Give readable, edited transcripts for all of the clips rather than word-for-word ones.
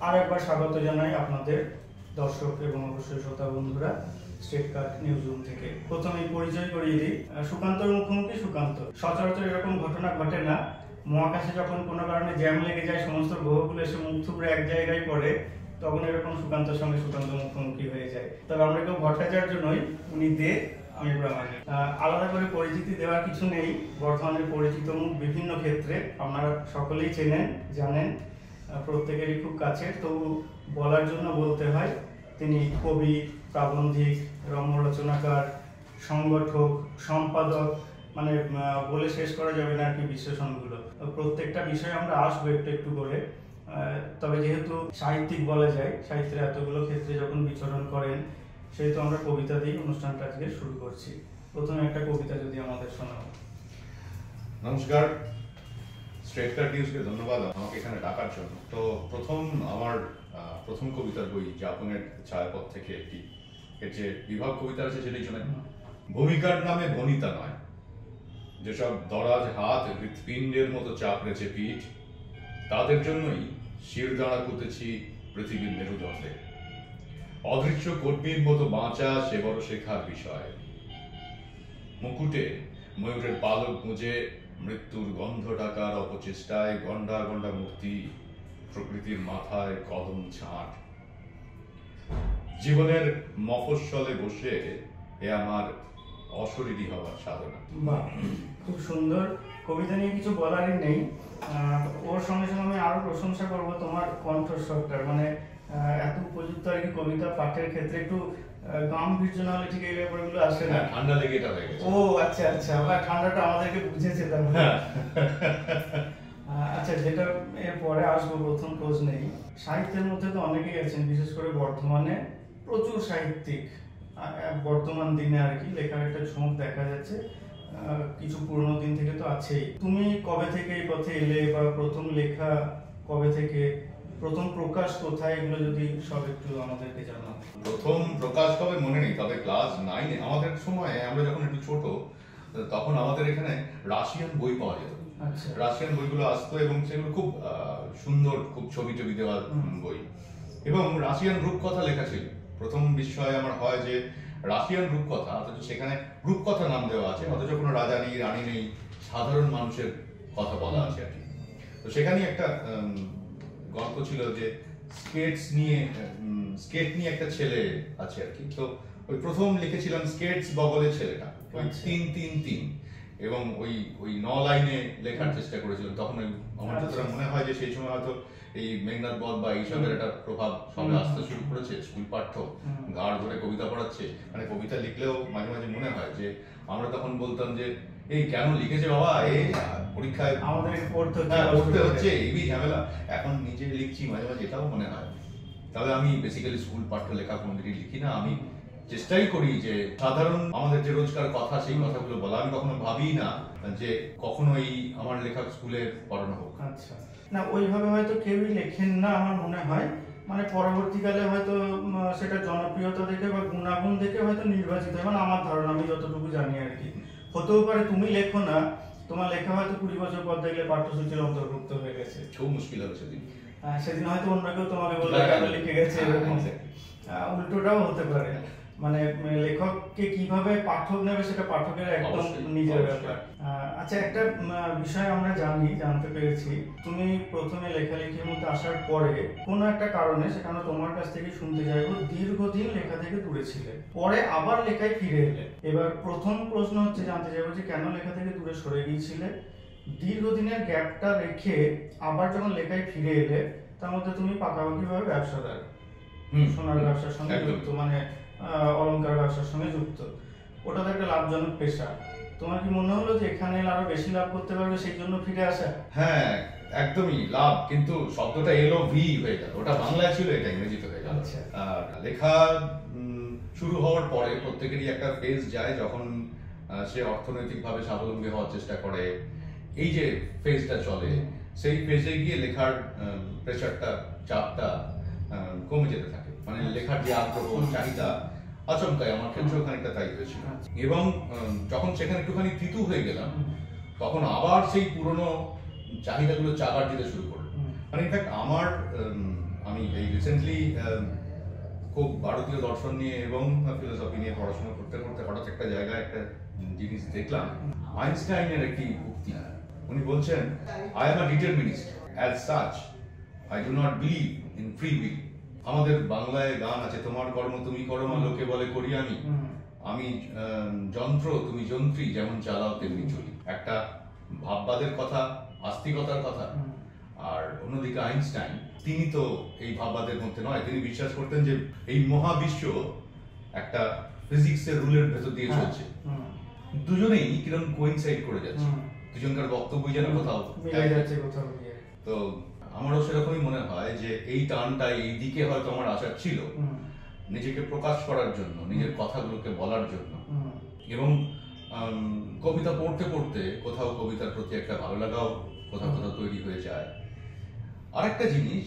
আরেকবার স্বাগত জানাই আপনাদের দর্শক এবং অবশ্যই শ্রোতা বন্ধুরা স্টেট কাট নিউজ রুম থেকে। প্রথমেই পরিচয় করিয়ে দিই, সুকান্তর মুখোমুখি সুকান্ত। সচরাচর এরকম ঘটনা ঘটে না। মহাকাশে যখন কোনো কারণে জ্যাম লেগে যায়, সমস্ত গ্রহগুলো এসে মুখ থুবড়ে এক জায়গায় পড়ে, তখন এরকম সুকান্তর সঙ্গে সুকান্ত মুখোমুখি হয়ে যায়। তবে আমরা কেউ ভট্টাচার্য নই, উনি দে, আমি ব্রাহ্মণী। আলাদা করে পরিচিতি দেওয়ার কিছু নেই। বর্তমানে পরিচিত মুখ বিভিন্ন ক্ষেত্রে, আপনারা সকলেই চেনেন, জানেন, প্রত্যেকেরই খুব কাছের। তবু বলার জন্য বলতে হয়, তিনি কবি, প্রাবন্ধিক, রম্য রচনাকার, সংগঠক, সম্পাদক, মানে বলে শেষ করা যাবে না আর কি বিশ্লেষণগুলো। প্রত্যেকটা বিষয়ে আমরা আসবো একটু একটু করে। তবে যেহেতু সাহিত্যিক বলা যায়, সাহিত্যের এতগুলো ক্ষেত্রে যখন বিচরণ করেন, সেহেতু আমরা কবিতা দিয়ে অনুষ্ঠানটা আজকে শুরু করছি। প্রথমে একটা কবিতা যদি আমাদের শোনাও। নমস্কার, স্ট্রেট কাট নিউজকে ধন্যবাদ আমাকে এখানে ডাকার জন্য। তো আমার প্রথম কবিতার বই যাপনের ছায়াপথ থেকে এর যে বিভাগ কবিতা আছে সেটাই শোনাই। ভূমিকার নামে বনিতা নয়, যেসব দরাজ হাত হৃৎপিণ্ডের মতো চাপড়েছে পিঠ, তাদের জন্যই শিরদাঁড়া পুঁতেছি পৃথিবীর মেরুদণ্ডে। অদৃশ্য কর্মীর মতো বাঁচা সে বড় শেখার বিষয়। মুকুটে ময়ূরের পালক গুঁজে মৃত্যুর গন্ধ ঢাকার অপচেষ্টায় গন্ডা গন্ডা মূর্তি, প্রকৃতির মাথায় কদম ছাঁট। জীবনের মফস্বলে বসে এ আমার অশরীরী হওয়ার সাধনা। বাহ, খুব সুন্দর। কবিতা নিয়ে কিছু বলারই নেই। ওর সঙ্গে সঙ্গে আমি আরো প্রশংসা করবো তোমার কণ্ঠস্বরটার, মানে এত উপযুক্ত আর কি কবিতা পাঠের ক্ষেত্রে। একটু গাম্ভীর্য না হলে ঠিক এই ব্যাপারগুলো আসে না। ঠান্ডা লেগে এটা হয়ে গেছে। ও আচ্ছা আচ্ছা, আমরা ঠান্ডাটা আমাদেরকে বুঝেছে তাহলে। আচ্ছা, যেটা এর পরে আসবো, প্রথম প্রশ্নেই সাহিত্যের মধ্যে তো অনেকেই আছেন, বিশেষ করে বর্তমানে প্রচুর সাহিত্যিক বর্তমান দিনে আর কি লেখার একটা ঝোঁক দেখা যাচ্ছে। কিছু পুরনো দিন থেকে তো আছেই। তুমি কবে থেকে এই পথে এলে, বা প্রথম লেখা কবে থেকে, প্রথম প্রকাশ কোথায়, এগুলো যদি সব একটু আমাদেরকে জানাও। প্রথম প্রকাশ কবে মনে নেই, তবে ক্লাস 9-এ আমাদের সময়, আমরা যখন একটু ছোট, তখন আমাদের এখানে রাশিয়ান বই পাওয়া যেত। রাশিয়ান বইগুলো আসতো এবং সেগুলো খুব সুন্দর, খুব ছবি টবি দেওয়া বই, এবং রাশিয়ান রূপকথা লেখা ছিল। প্রথম বিস্ময় আমার হয় যে রাশিয়ান রূপকথা, অথচ সেখানে রূপকথা নাম দেওয়া আছে, অথচ কোনো রাজা নেই, রানী নেই, সাধারণ মানুষের কথা বলা আছে আর কি। তো সেখানে একটা গল্প ছিল যে স্কেট নিয়ে একটা ছেলে আছে আর কি। তো ওই প্রথম লিখেছিলাম স্কেটস বগলে ছেলেটা, ওই 3-3-3, এবং ওই 9 লাইনে লেখার চেষ্টা করেছিলাম। তখন আমার যতটা মনে হয় যে সেই সময় হয়তো এই মেঘনাদ বধ বা এইসবের একটা প্রভাব সবে আসতে শুরু করেছে। স্কুল পাঠ্য গাঢ় ধরে কবিতা পড়াচ্ছে, মানে কবিতা লিখলেও মাঝে মাঝে মনে হয় যে আমরা তখন বলতাম যে এই কেন লিখেছে বাবা, এই পরীক্ষায় আমাদের পড়তে হচ্ছে, এই ঝামেলা। এখন নিজে লিখছি, মাঝে মাঝে এটাও মনে হয়। তবে আমি বেসিক্যালি স্কুল পাঠ্য লেখা কোনদিনই লিখি না। আমি চেষ্টাই করি যে সাধারণ আমাদের যে রোজকার কথা, সেই কথাগুলো বলা। আমি কখনো ভাবি না যে কখনো এই আমার লেখা স্কুলে পড়ানো হোক। আচ্ছা, না ওইভাবে হয়তো কেউই লেখেন না আমার মনে হয়। মানে পরবর্তীকালে হয়তো সেটা জনপ্রিয়তা দেখে বা গুণাগুণ দেখে হয়তো নির্বাচিত হয়, মানে আমার ধারণা, আমি যতটুকু জানি আর কি। হতেও পারে তুমি লেখো না, তোমার লেখা হয়তো 20 বছর পর দেখলে পাঠ্যসূচির অন্তর্ভুক্ত হয়ে গেছে। খুব মুশকিল হবে সেদিন হয়তো অন্য কেউ তোমাকে বলবে কেন লিখে গেছে, উল্টোটাও হতে পারে। মানে লেখককে কিভাবে পাঠক নেবে সেটা পাঠকের একদম নিজের ব্যাপার। আচ্ছা, একটা বিষয় আমরা জানতে পেরেছি, তুমি প্রথমে লেখালেখির মধ্যে আসার পরে কোনো একটা কারণে, সেখানে তোমার কাছ থেকে শুনতে চাইবো, দীর্ঘদিন লেখা থেকে দূরে ছিলে, পরে আবার লেখায় ফিরে এলে। এবার প্রথম প্রশ্ন হচ্ছে, জানতে চাইবো যে কেন লেখা থেকে দূরে সরে গিয়েছিলে, দীর্ঘদিনের গ্যাপটা রেখে আবার যখন লেখায় ফিরে এলে, তার মধ্যে তুমি পাকাপাকি ভাবে ব্যবসাদার, সোনার ব্যবসার সঙ্গে যুক্ত, মানে অলংকার ব্যবসার সঙ্গে যুক্ত। ওটা তো একটা লাভজনক পেশা। তোমার কি মনে হলো যে এখানে আরো বেশি লাভ করতে পারবে, সেই জন্য ফিরে আসা? হ্যাঁ, একদমই লাভ, কিন্তু শব্দটা LOV হয়ে গেল। ওটা বাংলায় ছিল, এটা ইংরেজিতে হয়ে গেল। আর লেখা শুরু হওয়ার পরে প্রত্যেকেরই একটা ফেজ যায়, যখন সে অর্থনৈতিকভাবে স্বাবলম্বী হওয়ার চেষ্টা করে। এই যে ফেজটা চলে, সেই ফেজে গিয়ে লেখার প্রেশারটা, চাপটা কমে যেতে থাকে। মানে লেখার যে আগ্রহ, চাহিদা আচমকাই আমার ক্ষেত্রেও খানিকটা তাই হয়েছিল। এবং যখন সেখানে একটুখানি তিতু হয়ে গেলাম, তখন আবার সেই পুরনো চাহিদাগুলো চাগার দিতে শুরু করলো। মানে ইনফ্যাক্ট আমি এই রিসেন্টলি খুব ভারতীয় দর্শন নিয়ে এবং ফিলোসফি নিয়ে পড়াশোনা করতে করতে হঠাৎ একটা জায়গায় একটা জিনিস দেখলাম, আইনস্টাইনের একটি উক্তি। উনি বলছেন, I am a determinist, as such I do not believe in free will. আমাদের বাংলায় গান আছে, তোমার কর্ম তুমি করো মা, লোকে বলে করি আমি, আমি যন্ত্র তুমি যন্ত্রী, যেমন চালাও তেমনি চলি। একটা ভাববাদের কথা, আস্তিকতার কথা। আর অন্যদিকে আইনস্টাইন, তিনি তো এই ভাববাদের মধ্যে নয়, তিনি বিশ্বাস করতেন যে এই মহাবিশ্ব একটা ফিজিক্সের রুলের ভেতর দিয়ে চলছে। দুজনেই কিরকম কোইনসাইড করে যাচ্ছে, দুজনকার বক্তব্যই যেন কোথাও তো আমারও সেরকমই মনে হয় যে এই টানটা এই দিকে হয়তো আমার আসার ছিল, নিজেকে প্রকাশ করার জন্য, নিজের কথাগুলোকে বলার জন্য। এবং কবিতা পড়তে পড়তে কোথাও কবিতার প্রতি একটা ভালো লাগাও কোথাও কোথাও তৈরি হয়ে যায়। আরেকটা জিনিস,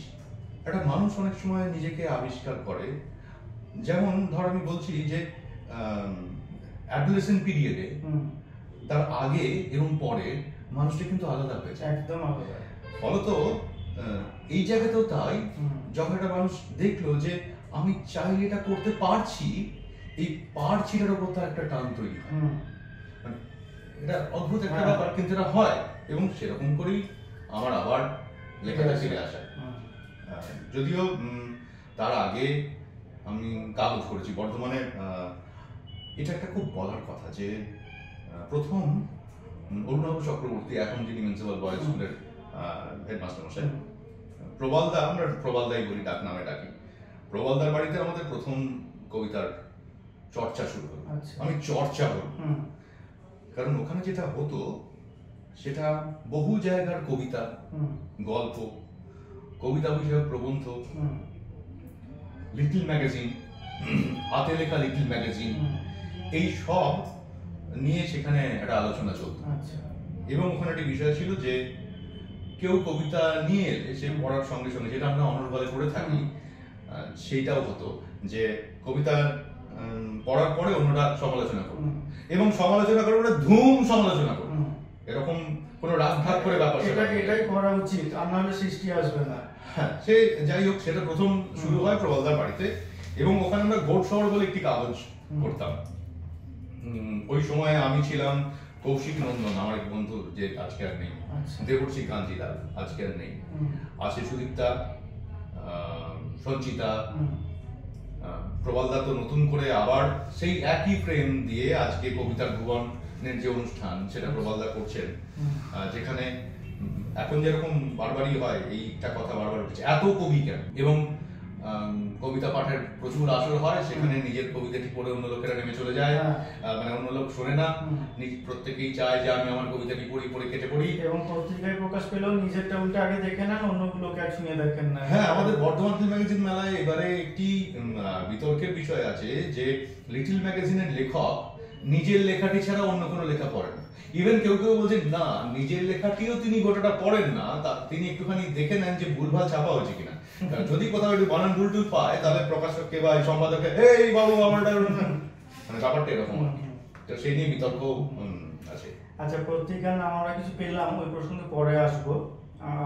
একটা মানুষ অনেক সময় নিজেকে আবিষ্কার করে, যেমন ধর আমি বলছি যে অ্যাডোলেসেন্ট পিরিয়ডে তার আগে এবং পরে মানুষটা কিন্তু আলাদা হয়েছে, একদম আলাদা। ফলত এই জায়গাতেও তাই, যখন একটা মানুষ দেখলো যে আমি চাইলে এটা করতে পারছি, এই পারছিটার উপর তার একটা টান তৈরি হয়। মানে এটা অদ্ভুত একটা ব্যাপার, কিন্তু এটা হয়। এবং সেরকম করেই আমার আবার লেখাটা ফিরে আসা। যদিও তার আগে আমি কাগজ করেছি বর্ধমানে। এটা একটা খুব বলার কথা যে প্রথম অরুণাভ চক্রবর্তী, এখন যিনি মিউনিসিপাল বয়েজ স্কুলের হেডমাস্টার মশাই, প্রবালদা, আমরা প্রবালদাই বলি, ডাক নামে ডাকি, প্রবালদার বাড়িতে আমাদের প্রথম কবিতার চর্চা শুরু হলো। আমি চর্চা বলব কারণ ওখানে যেটা হতো সেটা বহু জায়গার কবিতা, গল্প, কবিতা বিষয়ক প্রবন্ধ, লিটল ম্যাগাজিন, হাতে লেখা লিটল ম্যাগাজিন, এই সব নিয়ে সেখানে একটা আলোচনা চলত। এবং ওখানে একটা বিষয় ছিল যে কেউ কবিতা নিয়ে এলে সে পড়ার সঙ্গে সঙ্গে, যেটা আমরা অনর্গলে করে থাকি, সেইটাও হতো যে কবিতা পড়ার পরে অন্যরা সমালোচনা করবে, এবং সমালোচনা করে ওরা ধুম সমালোচনা করবে, এরকম কোনো রাগ ভাগ করে ব্যাপার। এটাই করা উচিত, আর নাহলে সৃষ্টি আসবে না। হ্যাঁ, সে যাই হোক, সেটা প্রথম শুরু হয় প্রবালদার বাড়িতে। এবং ওখানে আমরা গোট শহর বলে একটি কাগজ করতাম। ওই সময় আমি ছিলাম, কৌশিক নন্দন আমার এক বন্ধু, যে আজকে আর নেই, দেবর্ষী কাঞ্জিলাল আজকে আর নেই, আছে সুদীপ্তা, সঞ্চিতা, প্রবালদা তো নতুন করে আবার সেই একই ফ্রেম দিয়ে আজকে কবিতার ভুবনের যে অনুষ্ঠান সেটা প্রবালদা করছেন, যেখানে এখন যেরকম বারবারই হয় এইটা কথা বারবার উঠছে, এত কবি কেন। এবং কবিতা পাঠের প্রচুর আসর হয়, সেখানে নিজের কবিতাটি পড়ে অন্য লোকেরা নেমে চলে যায়, মানে অন্য লোক শোনে না, প্রত্যেকেই চায় যে আমি আমার কবিতাটি পড়ি, পড়ে কেটে পড়ি। এবং পত্রিকায় প্রকাশ পেলেও নিজেরটা উল্টে আগে দেখে নেন, অন্য লোক আর শুনে দেখেন না। হ্যাঁ, আমাদের বর্ধমান লিটল ম্যাগাজিন মেলায় এবারে একটি বিতর্কের বিষয় আছে যে লিটল ম্যাগাজিনের লেখক নিজের লেখাটি ছাড়া অন্য কোনো লেখা পড়েন না। ইভেন কেউ কেউ বলছে না, নিজের লেখাটিও তিনি গোটাটা পড়েন না, তিনি একটুখানি দেখে নেন যে ভুলভাল ছাপা হয়েছে কিনা। যদি কোথাও একটু বানান ভুল টুল পায়, তাহলে প্রকাশককে বা সম্পাদককে, এই বাবু আমারটা, মানে ব্যাপারটা এরকম। তো সেই নিয়ে বিতর্ক আছে। আচ্ছা, পত্রিকার নাম আমরা কিছু পেলাম, ওই প্রসঙ্গে পরে আসবো।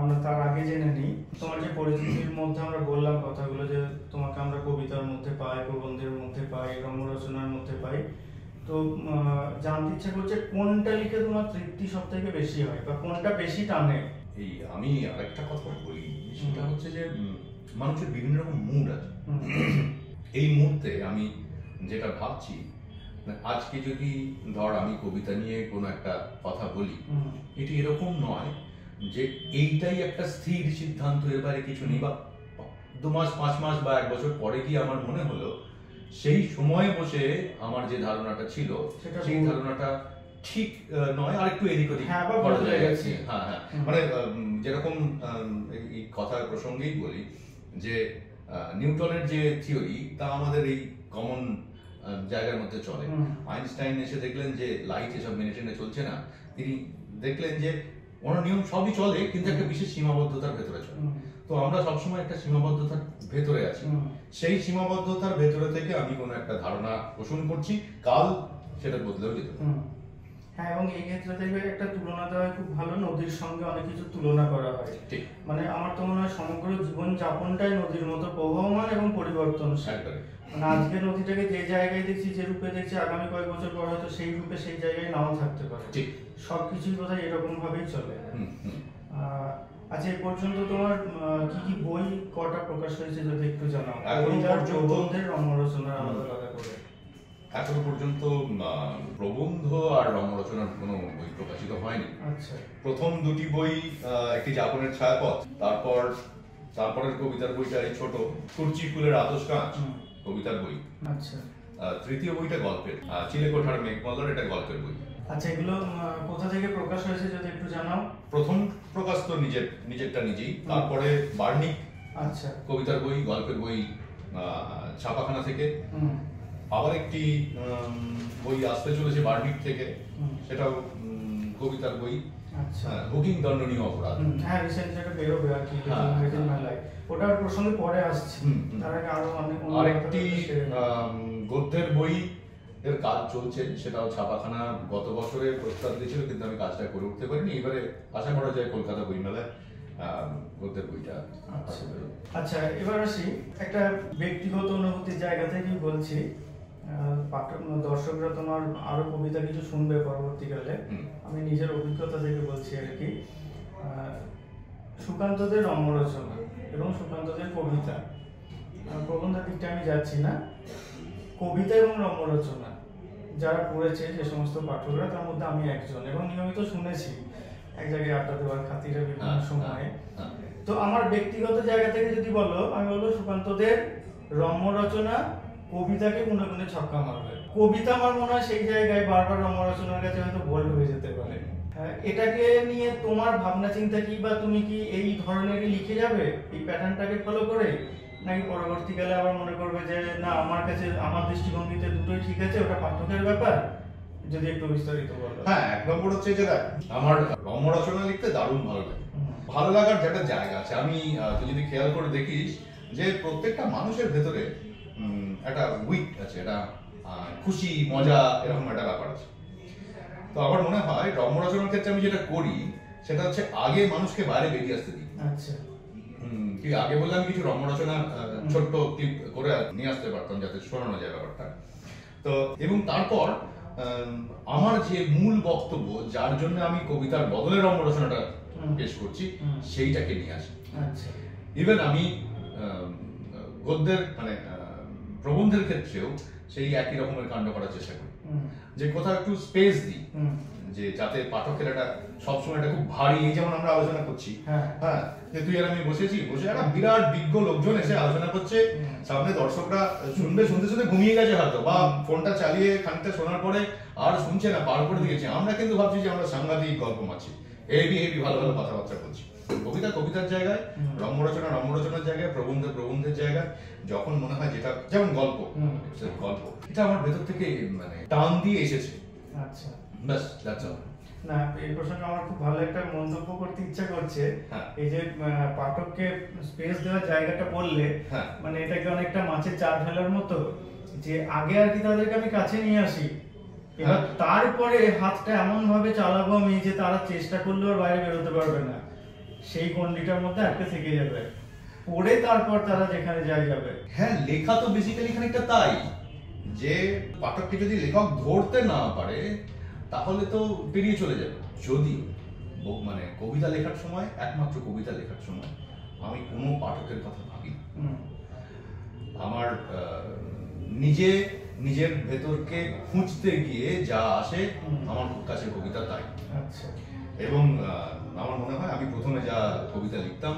আমরা তার আগে জেনে নিই, তোমার যে পরিচিতির মধ্যে আমরা বললাম কথাগুলো, যে তোমাকে আমরা কবিতার মধ্যে পাই, প্রবন্ধের মধ্যে পাই, রম্যরচনার মধ্যে পাই। তো জানতে ইচ্ছা করছে, কোনটা লিখে তোমার তৃপ্তি সব থেকে বেশি হয়, বা কোনটা বেশি টানে? এই আমি আরেকটা কথা বলি, সেটা হচ্ছে যে মানুষের বিভিন্ন রকম মুড আছে। এই মুহূর্তে আমি যেটা ভাবছি, আজকে যদি ধর আমি কবিতা নিয়ে কোনো একটা কথা বলি, এটি এরকম নয় যে এইটাই একটা স্থির সিদ্ধান্ত, এর বাইরে কিছু নেই, বা 2 মাস 5 মাস বা 1 বছর পরে গিয়ে আমার মনে হলো সেই সময়ে বসে আমার যে ধারণাটা ছিল সেই ধারণাটা ঠিক নয়, আর একটু এদিক ওদিক করা যায় গেছে। হ্যাঁ হ্যাঁ, মানে যেরকম এই কথার প্রসঙ্গেই বলি যে নিউটনের যে থিওরি তা আমাদের এই কমন জায়গার মধ্যে চলে। আইনস্টাইন এসে দেখলেন যে লাইট এসব মেনে টেনে চলছে না, তিনি দেখলেন যে ওনার নিয়ম সবই চলে, কিন্তু একটা বিশেষ সীমাবদ্ধতার ভেতরে চলে। তো আমরা সবসময় একটা সীমাবদ্ধতার ভেতরে আছি, সেই সীমাবদ্ধতার ভেতরে থেকে আমি কোনো একটা ধারণা পোষণ করছি, কাল সেটা বদলেও যেতে পারে। হ্যাঁ, এবং এই ক্ষেত্রে দেখবে একটা তুলনা দেওয়া খুব ভালো, নদীর সঙ্গে অনেক কিছু তুলনা করা হয়। ঠিক, মানে আমার তো মনে হয় সমগ্র জীবন যাপনটাই নদীর মতো প্রবহমান এবং পরিবর্তনশীল। মানে আজকে নদীটাকে যে জায়গায় দেখছি, যে রূপে দেখছি, আগামী কয়েক বছর পর হয়তো সেই রূপে সেই জায়গায় নাও থাকতে পারে। ঠিক, সবকিছুই বোধহয় এরকম ভাবেই চলে। আচ্ছা, এই পর্যন্ত তোমার কি কি বই কটা প্রকাশ হয়েছে যদি একটু জানাও? প্রবন্ধের রম্যরচনা আলাদা আলাদা করে। এখনো পর্যন্ত প্রবন্ধ আর রম্যরচনার কোনো বই প্রকাশিত হয়নি। আচ্ছা, প্রথম দুটি বই, একটি যাপনের ছায়াপথ, তারপরের কবিতার বইটা এই ছোট কুরচি ফুলের আতশ কাঁচ কবিতার বই। আচ্ছা, তৃতীয় বইটা গল্পের, চিলেকোঠার মেঘমালার, এটা গল্পের বই। আচ্ছা, এগুলো কোথা থেকে প্রকাশ হয়েছে যদি একটু জানাও? প্রথম প্রকাশ তো নিজেরটা নিজেই, তারপরে বার্নিক আচ্ছা কবিতার বই, গল্পের বই ছাপাখানা থেকে, আবার একটি বই আসতে চলেছে বার্নিক থেকে, সেটাও কবিতার বই। আচ্ছা, বুকিং দণ্ডনীয় অপরাধ। হ্যাঁ, রিসেন্টলি এটা বেরোবে আর কি, মেলায়। ওটার প্রসঙ্গে পরে আসছে। তার আগে আরো অনেক আরেকটি গদ্যের বই এর কাজ চলছে, সেটাও ছাপাখানা গত বছরে প্রস্তাব দিয়েছিল, কিন্তু আমি কাজটা করে উঠতে পারিনি। এবারে আশা করা যায় কলকাতা বইমেলায় গদ্যের বইটা। আচ্ছা, এবার আসি একটা ব্যক্তিগত অনুভূতির জায়গা থেকেই বলছি। দর্শকরা তোমার আরো কবিতা কিছু শুনবে পরবর্তীকালে, আমি নিজের অভিজ্ঞতা থেকে বলছি আর কি। সুকান্তদের রম্যরচনা এবং সুকান্তদের কবিতা, প্রবন্ধের দিকটা আমি যাচ্ছি না, কবিতা এবং রম্যরচনা যারা পড়েছে যে সমস্ত পাঠকরা, তার মধ্যে আমি একজন, এবং নিয়মিত শুনেছি এক জায়গায় আড্ডা দেওয়ার খাতিরে বিভিন্ন সময়ে। তো আমার ব্যক্তিগত জায়গা থেকে যদি বলো, আমি বলবো সুকান্তদের রম্যরচনা কবিতাকে গুনে গুনে ছক্কা মারবে। কবিতা আমার মনে হয় সেই জায়গায় বারবার রম্যরচনার কাছে হয়তো বোল্ড হয়ে যেতে পারে। এটাকে নিয়ে তোমার ভাবনা চিন্তা কি, বা তুমি কি এই ধরনেরই লিখে যাবে এই প্যাটার্নটাকে ফলো করে, নাকি পরবর্তীকালে আবার মনে করবে যে না, আমার কাছে আমার দৃষ্টিভঙ্গিতে দুটোই ঠিক আছে, ওটা পাঠকের ব্যাপার? যদি একটু বিস্তারিত বলো। হ্যাঁ, এক নম্বর হচ্ছে যে আমার রম্যরচনা লিখতে দারুণ ভালো লাগে। ভালো লাগার যেটা জায়গা আছে, আমি তুই যদি খেয়াল করে দেখিস যে প্রত্যেকটা মানুষের ভেতরে একটা উইক আছে, একটা খুশি মজা এরকম একটা ব্যাপার আছে। তো আমার মনে হয় রম্যরচনার ক্ষেত্রে আমি যেটা করি সেটা হচ্ছে আগে মানুষকে বাইরে বেরিয়ে আসতে দিই। আচ্ছা, কি আগে বললাম কিছু রম্যরচনা ছোট্ট ক্লিপ করে নিয়ে আসতে পারতাম যাতে শোনানো যায় ব্যাপারটা। তো এবং তারপর আমার যে মূল বক্তব্য, যার জন্য আমি কবিতার বদলে রম্যরচনাটা পেশ করছি, সেইটাকে নিয়ে আসি। আচ্ছা, ইভেন আমি গদ্যের মানে প্রবন্ধের ক্ষেত্রেও সেই একই রকমের কাণ্ড করার চেষ্টা করি, যে কোথাও একটু স্পেস দিই, যে যাতে পাঠকের একটা সবসময় একটা খুব ভারী, এই যেমন আমরা আলোচনা করছি, হ্যাঁ, যে তুই আর আমি বসে একটা বিরাট বিজ্ঞ লোকজন এসে আলোচনা করছে, সামনে দর্শকরা শুনতে শুনতে ঘুমিয়ে গেছে হয়তো, বা ফোনটা চালিয়ে খানিকটা শোনার পরে আর শুনছে না, পার করে দিয়েছে। আমরা কিন্তু ভাবছি যে আমরা সাংঘাতিক গল্প মারছি, হেভি ভালো ভালো কথাবার্তা বলছি। কবিতা কবিতার জায়গায়, রম্যরচনার জায়গায়, প্রবন্ধের জায়গায়, যখন মনে হয় যেটা, যেমন গল্প, এটা আমার ভেতর থেকে মানে টান দিয়ে এসেছে। আচ্ছা, ব্যাস, দ্যাটস অল। না, এই প্রসঙ্গে আমার খুব ভালো একটা মন্তব্য করতে ইচ্ছা করছে। এই যে পাঠককে স্পেস দেওয়ার জায়গাটা বললে, মানে এটাকে অনেকটা মাছের চার ফেলার মতো, যে আগে আর কি তাদেরকে আমি কাছে নিয়ে আসি, এবার তারপরে হাতটা এমন ভাবে চালাবো আমি যে তারা চেষ্টা করলেও বাইরে বেরোতে পারবে না, সেই গন্ডিটার মধ্যে আটকে থেকে যাবে, পড়ে তারপর তারা যেখানে যাবে। হ্যাঁ, লেখা তো বেসিক্যালি খানিকটা তাই, যে পাঠককে যদি লেখক ধরতে না পারে তাহলে তো পেরিয়ে চলে যাবে। যদিও মানে কবিতা লেখার সময়, একমাত্র কবিতা লেখার সময় আমি কোনো পাঠকের কথা ভাবি না। আমার নিজের ভেতরকে খুঁজতে গিয়ে যা আসে আমার কাছে কবিতা তাই। এবং আমার মনে হয় আমি প্রথমে যা কবিতা লিখতাম,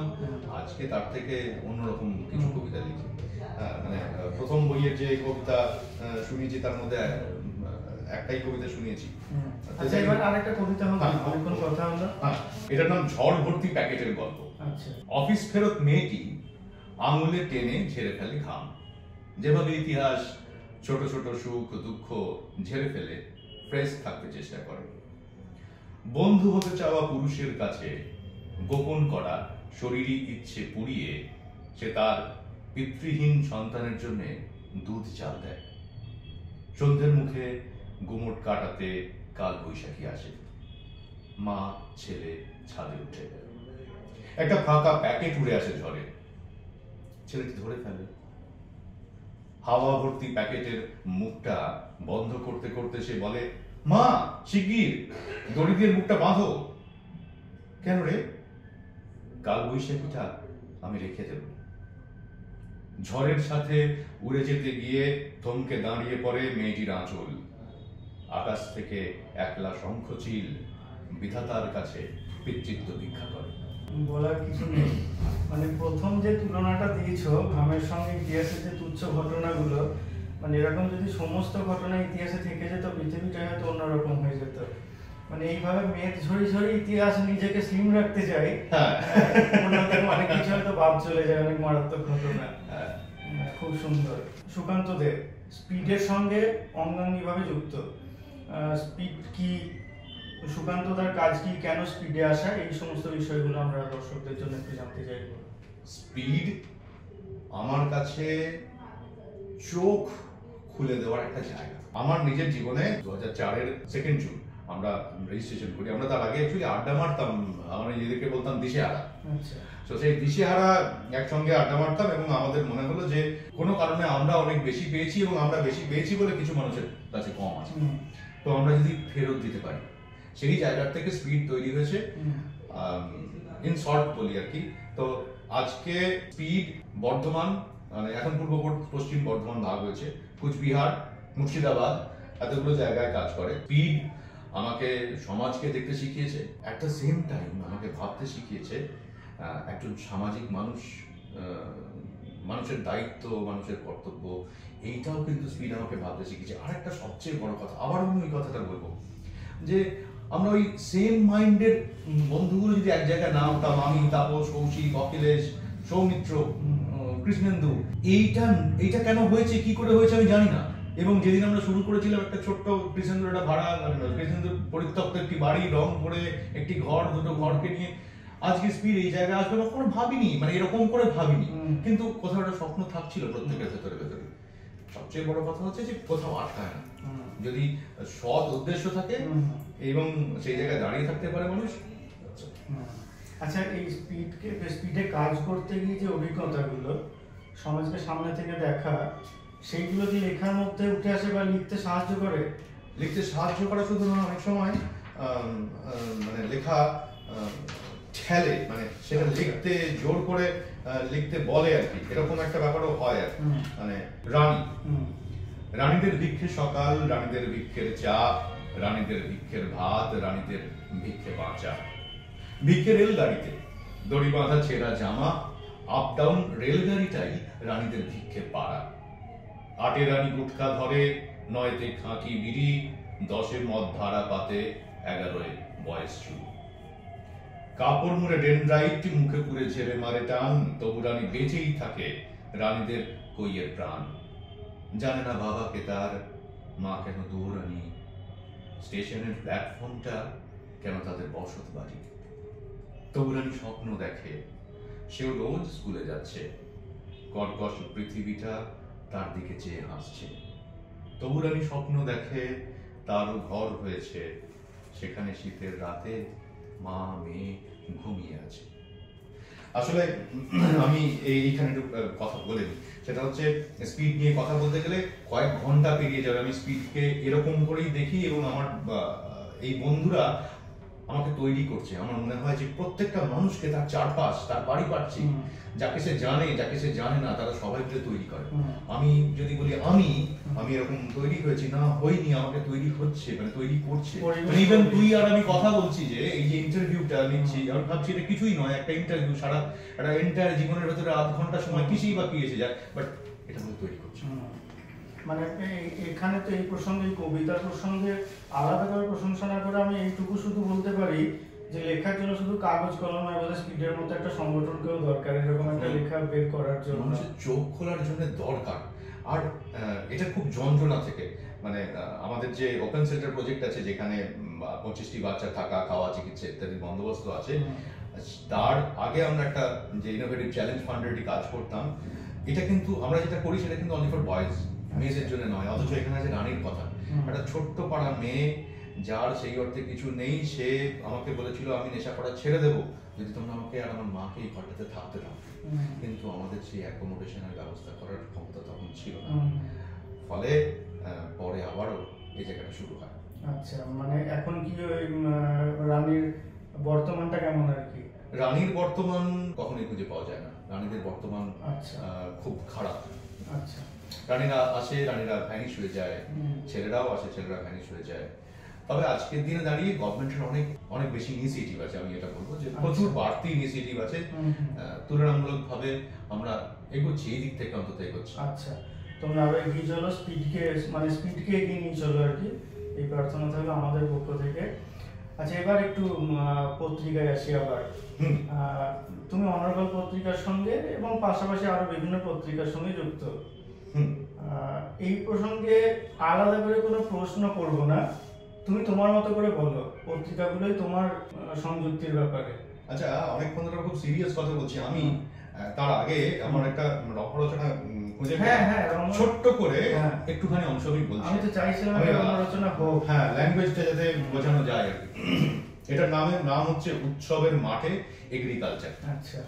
আজকে তার থেকে অন্যরকম কিছু কবিতা লিখি। মানে প্রথম বইয়ের যে কবিতা শুনিয়েছি তার মধ্যে একটাই কবিতা শুনিয়েছি। আচ্ছা, এবার আরেকটা কবিতা হলো, অনেকক্ষণ কথা হলো। এটার নাম ঝড় ভর্তি প্যাকেটের গল্প। আচ্ছা, অফিস ফেরত মেয়েটি আঙুলে টেনে ঝেড়ে ফেলে ঘাম, যেভাবে ইতিহাস ছোট ছোট সুখ দুঃখ ঝেড়ে ফেলে ফ্রেশ থাকতে চেষ্টা করে। বন্ধু হতে চাওয়া পুরুষের কাছে গোপন করা শরীরী ইচ্ছে পুড়িয়ে সে তার পিতৃহীন সন্তানের জন্য দুধ চাল দেয়। সন্ধ্যের মুখে গুমট কাটাতে কাল বৈশাখী আসে। মা ছেলে ছাদে উঠে, একটা ফাঁকা প্যাকেট উড়ে আসে ঝড়ে। ছেলেটি ধরে ফেলে। হাওয়া ভর্তি প্যাকেটের মুখটা বন্ধ করতে করতে সে বলে, মা শিগগির দড়ি দিয়ে মুখটা বাঁধো। কেন রে? কাল বৈশাখীটা আমি রেখে দেব। ঝড়ের সাথে উড়ে যেতে গিয়ে থমকে দাঁড়িয়ে পড়ে মেয়েটির আঁচল। আকাশ থেকে একলা শঙ্খচিল বিধাতার কাছে পিতৃত্ব ভিক্ষা করে। বলার কিছু নেই। মানে প্রথম যে তুলনাটা দিয়েছো ঘামের সঙ্গে ইতিহাসের যে তুচ্ছ ঘটনাগুলো, মানে এরকম যদি সমস্ত ঘটনা ইতিহাসে থেকে যেত পৃথিবীটা হয়তো অন্যরকম হয়ে যেত। মানে এইভাবে মেঘ ঝরি ঝরি ইতিহাস নিজেকে স্লিম রাখতে চাই, অনেক কিছু হয়তো ভাব চলে যায়, অনেক মারাত্মক ঘটনা। খুব সুন্দর। সুকান্ত দেব স্পিডের সঙ্গে অঙ্গাঙ্গিভাবে যুক্ত। স্পিড কি, সুকান্ত তার কাজ কি, কেন স্পিডে আসা, এই সমস্ত বিষয়গুলো আমরা দর্শকদের জন্য একটু জানতে চাইব। স্পিড আমার কাছে চোখ খুলে দেওয়ার একটা জায়গা। আমার নিজের জীবনে 2004-এর 2 জুন আমরা রেজিস্ট্রেশন করি। আমরা তার আগে অ্যাকচুয়ালি আড্ডা মারতাম, আমরা নিজেদেরকে বলতাম দিশেহারা। তো সেই দিশেহারা একসঙ্গে আড্ডা মারতাম এবং আমাদের মনে হলো যে কোনো কারণে আমরা অনেক বেশি পেয়েছি এবং আমরা বেশি পেয়েছি বলে কিছু মানুষের কাছে কম আছে, তো আমরা যদি ফেরত দিতে পারি, সেই জায়গার থেকে স্পিড তৈরি হয়েছে। ইন শর্ট বলি আর কি। তো আজকে স্পিড বর্ধমান, মানে এখন পূর্ব পশ্চিম বর্ধমান ভাগ হয়েছে, কুচবিহার, মুর্শিদাবাদ, এতগুলো জায়গায় কাজ করে। স্পিড আমাকে সমাজকে দেখতে শিখিয়েছে, এট দ্য সেম টাইম আমাকে ভাবতে শিখিয়েছে একজন সামাজিক মানুষ, মানুষের দায়িত্ব, মানুষের কর্তব্য, এইটাও কিন্তু স্পিড আমাকে ভাবতে শিখিয়েছে। আর একটা সবচেয়ে বড় কথা, আবার আমি ওই কথাটা বলবো যে আমরা ওই সেম মাইন্ডের বন্ধুগুলো যদি এক জায়গায় না হতাম, আমি, তাপস, কৌশিক, অখিলেশ, সৌমিত্র, কৃষ্ণেন্দু, এইটা কেন হয়েছে, কি করে হয়েছে আমি জানি না। এবং যেদিন আমরা শুরু করেছিলাম একটা ছোট্ট কৃষ্ণেন্দুর একটা ভাড়া, কৃষ্ণেন্দুর পরিত্যক্ত একটি বাড়ি, রং করে একটি ঘর, দুটো ঘরকে নিয়ে আজকে স্পিড এই জায়গায় আসবে কখনো ভাবিনি, মানে এরকম করে ভাবিনি, কিন্তু কোথাও একটা স্বপ্ন থাকছিল প্রত্যেকের ভেতরে ভেতরে। সবচেয়ে বড় কথা হচ্ছে যে কোথাও আটকায় না, যদি সৎ উদ্দেশ্য থাকে এবং সেই জায়গায় দাঁড়িয়ে থাকতে পারে মানুষ। আচ্ছা, এই স্পিডে কাজ করতে গিয়ে যে অভিজ্ঞতাগুলো, সমাজকে সামনে থেকে দেখা, সেইগুলো কি লেখার মধ্যে উঠে আসে বা লিখতে সাহায্য করে? লিখতে সাহায্য করা শুধু না, অনেক সময় মানে লেখা ঠেলে, মানে সেটা লিখতে জোর করে লিখতে বলে আর কি, এরকম একটা ব্যাপারও হয় আর। মানে রানীদের ভিক্ষে সকাল, রানীদের ভিক্ষের চা, রানীদের ভিক্ষের ভাত, রানীদের ভিক্ষে বাঁচা। ভিক্ষে রেলগাড়িতে দড়ি বাঁধা ছেঁড়া জামা, আপ ডাউন রেলগাড়িটাই রানীদের ভিক্ষে পাড়া। 8 রানী গুটখা ধরে, 9-তে খাঁকি বিড়ি, 10-এ মদ ধারা পাতে, 11-এ বয়স চুল। কাপড় মুড়ে ডেনড্রাইট, মুখে পুরে ঝেড়ে মারে টান, তবু রানী বেঁচেই থাকে, রানীদের কইয়ের প্রাণ। জানে না বাবাকে তার, মা কেন দৌড়ানি, স্টেশনের প্ল্যাটফর্মটা কেন তাদের বসত বাড়ি। তবু রানী স্বপ্ন দেখে, সেও রোজ স্কুলে যাচ্ছে, কর্কশ পৃথিবীটা তার দিকে চেয়ে হাসছে। তবু রানী স্বপ্ন দেখে, তারও ঘর হয়েছে, সেখানে শীতের রাতে মা মেয়ে ঘুমিয়ে আছে। আসলে আমি এইখানে একটু কথা বলে নিই, সেটা হচ্ছে স্পিড নিয়ে কথা বলতে গেলে কয়েক ঘন্টা পেরিয়ে যাবে। আমি স্পিডকে এরকম করেই দেখি এবং আমার এই বন্ধুরা আমাকে তৈরি করছে। আমার মনে হয় যে প্রত্যেকটা মানুষকে তার চারপাশ, তার পারিপার্শ্বিক, যাকে সে জানে, যাকে সে জানে না, তারা সবাই মিলে তৈরি করে। আমি যদি বলি আমি এরকম তৈরি হয়েছি না, হইনি, আমাকে তৈরি হচ্ছে, মানে তৈরি করছে। ইভেন তুই আর আমি কথা বলছি যে এই যে ইন্টারভিউটা নিচ্ছি, আমি ভাবছি এটা কিছুই নয়, একটা ইন্টারভিউ, সারা একটা এন্টায়ার জীবনের ভেতরে আধ ঘন্টা সময় কিছুই বা কি এসে যায়, বাট এটা আমাকে তৈরি করছে। মানে এখানে তো এই প্রসঙ্গে, এই কবিতার প্রসঙ্গে আলাদা করে প্রশংসা না করে আমি এইটুকু শুধু বলতে পারি যে লেখার জন্য শুধু কাগজ কলম নয়, বোধহয় স্পিডের মতো একটা সংগঠনকেও দরকার এরকম একটা লেখা বের করার জন্য, মানুষের চোখ খোলার জন্য দরকার। আর এটা খুব যন্ত্রণা থেকে, মানে আমাদের যে ওপেন সেন্টার প্রজেক্ট আছে যেখানে 25টি বাচ্চা থাকা খাওয়া চিকিৎসা ইত্যাদি বন্দোবস্ত আছে, তার আগে আমরা একটা যে ইনোভেটিভ চ্যালেঞ্জ ফান্ডের কাজ করতাম। এটা কিন্তু আমরা যেটা করি সেটা কিন্তু অনলি ফর বয়েজ, মেয়েদের জন্য নয়। অথচ এখানে আছে রানীর কথা, একটা ছোট্ট পাড়া মেয়ে যার সেই অর্থে কিছু নেই, সে আমাকে বলেছিল আমি নেশা করা ছেড়ে দেবো যদি তোমরা আমাকে আর আমার মাকে এই ঘরটাতে থাকতে দাও। কিন্তু আমাদের সেই অ্যাকোমোডেশনের ব্যবস্থা করার ক্ষমতা তখন ছিল না, ফলে পরে আবারও এই জায়গাটা শুরু হয়। আচ্ছা, মানে এখন কি ওই রানীর বর্তমানটা কেমন আর কি? রানীর বর্তমান কখনোই খুঁজে পাওয়া যায় না, রানীদের বর্তমান খুব খারাপ। আচ্ছা, রানীরা আসে, রানীরা ভ্যানিশ হয়ে যায়, ছেলেরাও আসে, ছেলেরা ভ্যানিশ হয়ে যায়। তবে আজকের দিনে দাঁড়িয়ে গভর্নমেন্টের অনেক অনেক বেশি ইনিশিয়েটিভ আছে, আমি এটা বলবো যে প্রচুর বাড়তি ইনিশিয়েটিভ আছে, তুলনামূলকভাবে আমরা এগোচ্ছি, এই দিক থেকে অন্তত এগোচ্ছি। আচ্ছা, তোমরা আরো এগিয়ে চলো, স্পিডকে এগিয়ে নিয়ে চলো আর কি, এই প্রার্থনা থাকলো আমাদের পক্ষ থেকে। আচ্ছা, এবার একটু পত্রিকায় আসি আবার। তুমি অনর্গল পত্রিকার সঙ্গে এবং পাশাপাশি আরো বিভিন্ন পত্রিকার সঙ্গে যুক্ত। এই প্রসঙ্গে আলাদা করে কোনো প্রশ্ন করব না, তুমি তোমার মতো করে বলো পত্রিকাগুলোই তোমার সংযুক্তির ব্যাপারে। আচ্ছা, অনেকক্ষণ ধরে খুব সিরিয়াস কথা বলছি আমি, তার আগে আমার একটা রচনা খুঁজে ছোট্ট করে একটুখানি অংশ আমি বলছি। আমি তো চাইছিলাম রচনা হোক, ল্যাঙ্গুয়েজটা যাতে বোঝানো যায়। এটার নাম হচ্ছে উৎসবের মাঠে এগ্রিকালচার। আচ্ছা,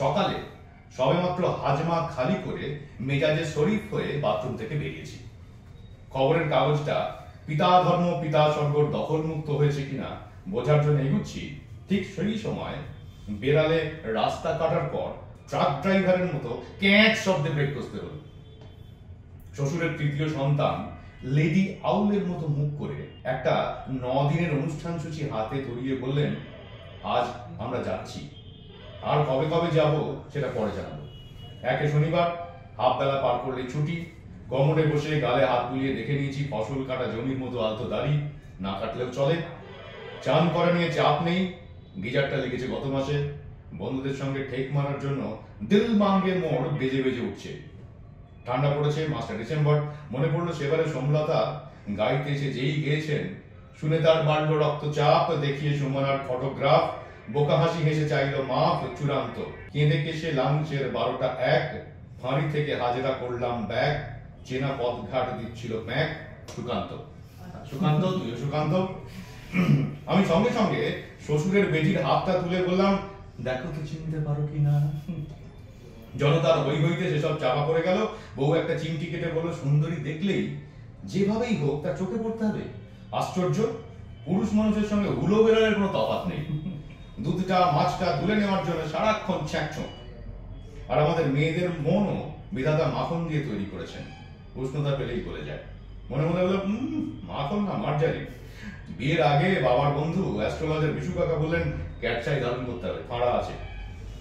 সকালে সবেমাত্র হাজমা খালি করে মেজাজে শরীফ হয়ে বাথরুম থেকে বেরিয়েছি। খবরের কাগজটা পিতা ধর্ম পিতা স্বর্গর দখল মুক্ত হয়েছে কিনা বোঝার জন্য এগুচ্ছি, ঠিক সেই সময় বেড়ালে রাস্তা কাটার পর ট্রাক ড্রাইভারের মতো ক্যাঁচ শব্দে ব্রেক কষতে হলো। শ্বশুরের তৃতীয় সন্তান লেডি আউলের মতো মুখ করে একটা 9 দিনের অনুষ্ঠান সূচি হাতে ধরিয়ে বললেন, আজ আমরা যাচ্ছি, আর কবে কবে যাব সেটা পরে জানাবো। একে শনিবার হাফ বেলা পার করলে ছুটি, কমোডে বসে গালে হাত বুলিয়ে দেখে নিয়েছি ফসল কাটা জমির মতো আলতো দাড়ি, না কাটলেও চলে। চান করা নিয়ে চাপ নেই, গিজারটা লেগেছে গত মাসে। বন্ধুদের সঙ্গে ঠেক মারার জন্য দিল মাঙ্গে মোড় বেজে বেজে উঠছে। ঠান্ডা পড়েছে, মাসটা ডিসেম্বর। মনে পড়লো সেবারে সোমলতা গাড়িতে এসে যেই গিয়েছেন, শুনে তার বাড়লো রক্তচাপ, দেখিয়ে সুমনার ফটোগ্রাফ, বোকা হাসি হেসে চাইলো মাপ চূড়ান্ত। কেঁদে কেসে লাঞ্চের 12টা 1, ফাঁড়ি থেকে হাজরা করলাম ব্যাগ, চেনা পথঘাট দিচ্ছিল ম্যাক। সুকান্ত, তুইও সুকান্ত। আমি সঙ্গে সঙ্গে শ্বশুরের বেটির হাতটা তুলে বললাম, দেখো তো চিনতে পারো কিনা। জনতার হই হইতে সেসব চাপা পড়ে গেল। বউ একটা চিমটি কেটে বলল, সুন্দরী দেখলেই যেভাবেই হোক তার চোখে পড়তে হবে। আশ্চর্য, পুরুষ মানুষের সঙ্গে হুলো বেড়ালের কোনো তফাৎ নেই। দুধটা মাছটা তুলে নেওয়ার জন্য সারাক্ষণ ছ্যাঁকছক। আর আমাদের মেয়েদের মনও বিধাতা মাখন দিয়ে তৈরি করেছেন, উষ্ণতা পেলেই গলে যায়। মনে মনে হলো মাখন না মার্জারি। বিয়ের আগে বাবার বন্ধু অ্যাস্ট্রোলজার বিশু কাকা বললেন, ক্যাটচাই ধারণ করতে হবে, ফাঁড়া আছে।